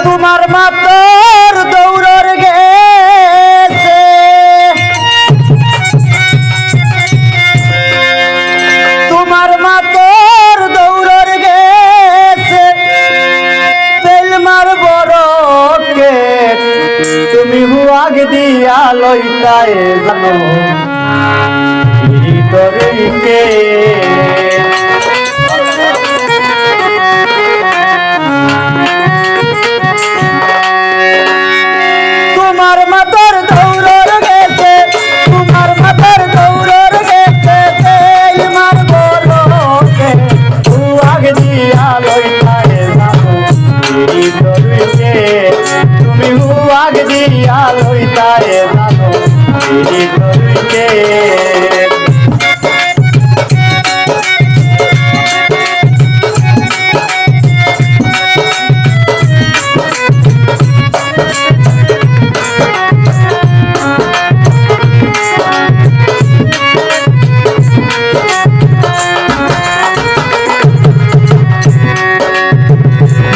তোমার মাতর দৌড়র গেছে তোমার মাতর দৌড়র গেছে তেল মার বড়কে তুমি হুয়াগ দিয়া লইতায় জানো ভিতরকে তোমার মাতর দৌড়র গেছে তোমার মাতর দৌড়র গেছে তেল মার বড়কে হুয়াগ দিয়া লইতায় জানো ভিতরকে তুমি হুয়াগ দিয়া লইতায় জানো ভিতরকে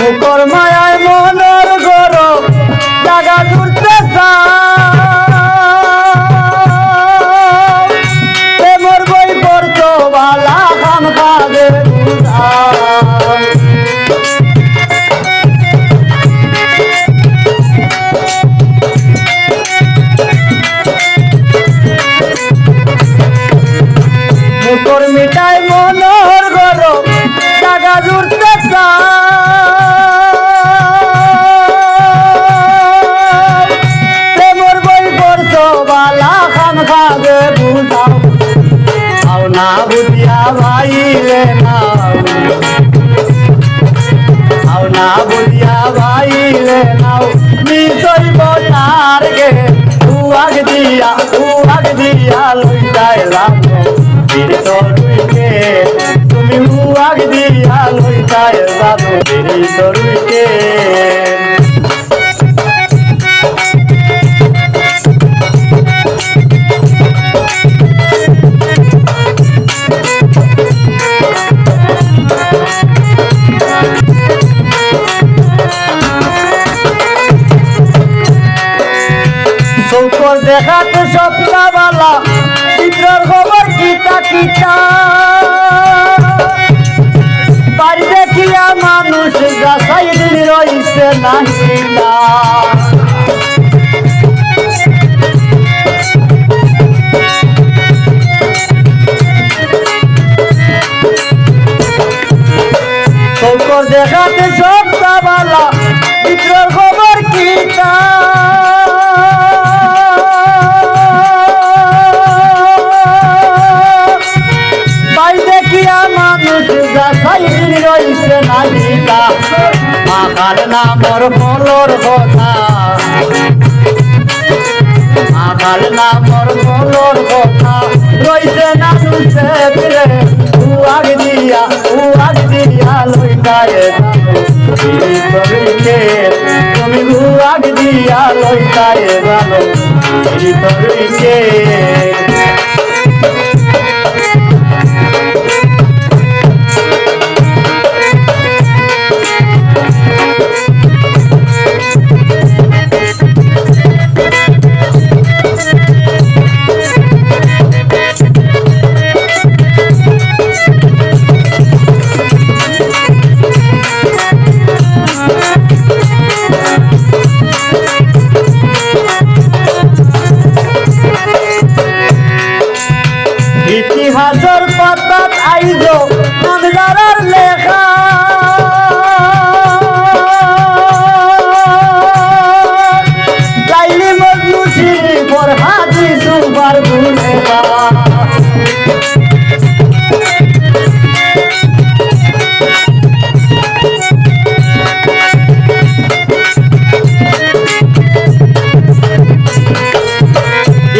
মুখর মায়ায় মনের গরম জাগা জুড়তে প্রেমর বই পড়তো বালা খাম খাবে মুখর মিটাই মনের গরম জাগা জুড়তে না বুঝিয়া ভাইলে নাও আও না বুঝিয়া ভাইলে নাও নিশ্চয় বটার গে হুয়াগ দিয়া লইতায় জানো ভিতরকে তুমি হুয়াগ দিয়া লইতায় জানো ভিতরকে চৌকর দেখাতে সপ্তাহবালা চিত্রর খবর কিতা কিতা বাড়ি দেখিয়া মানুষ যাচাই দিন রইছে নাহিলা চৌকর দেখাতে সপ্তাহবালা চিত্রর খবর কিতা রইছে নাহিলা মাকার নামর ফলর কথা মাকার নামর ফলর কথা রইছে নানুষে ফিরে হুয়াগ দিয়া লইতায় জানো ভিতরকে তুমি হুয়াগ দিয়া লইতায় জানো ভিতরকে ইতিহাসের পাতাত আইজ নামদারার লেখা লাইলি মজনু শ্রী ফরহাদি সুবার গুনেবা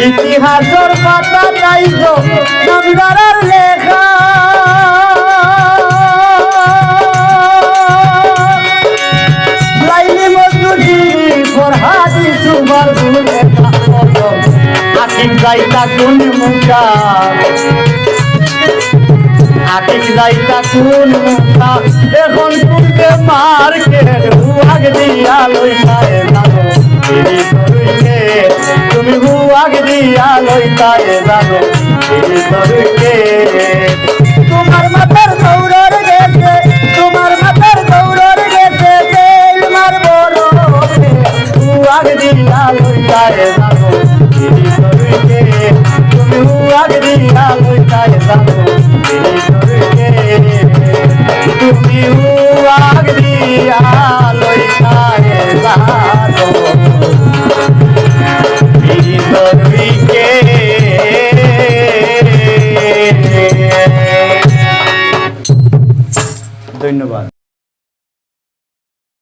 ইতিহাসের পাতাত আইজ নামদারার লেখা লাইলি মজনু শ্রী ফরহাদি সুবার গুনেবা আকিম যাইতা কোন মুখা আকিম যাইতা কোন মুখা এখন তুলতে মার্কেট হুয়াগ দিয়া লইতায় জানো এই তরুইকে তুমি হুয়াগ দিয়া লইতায় জানো এই তরুইকে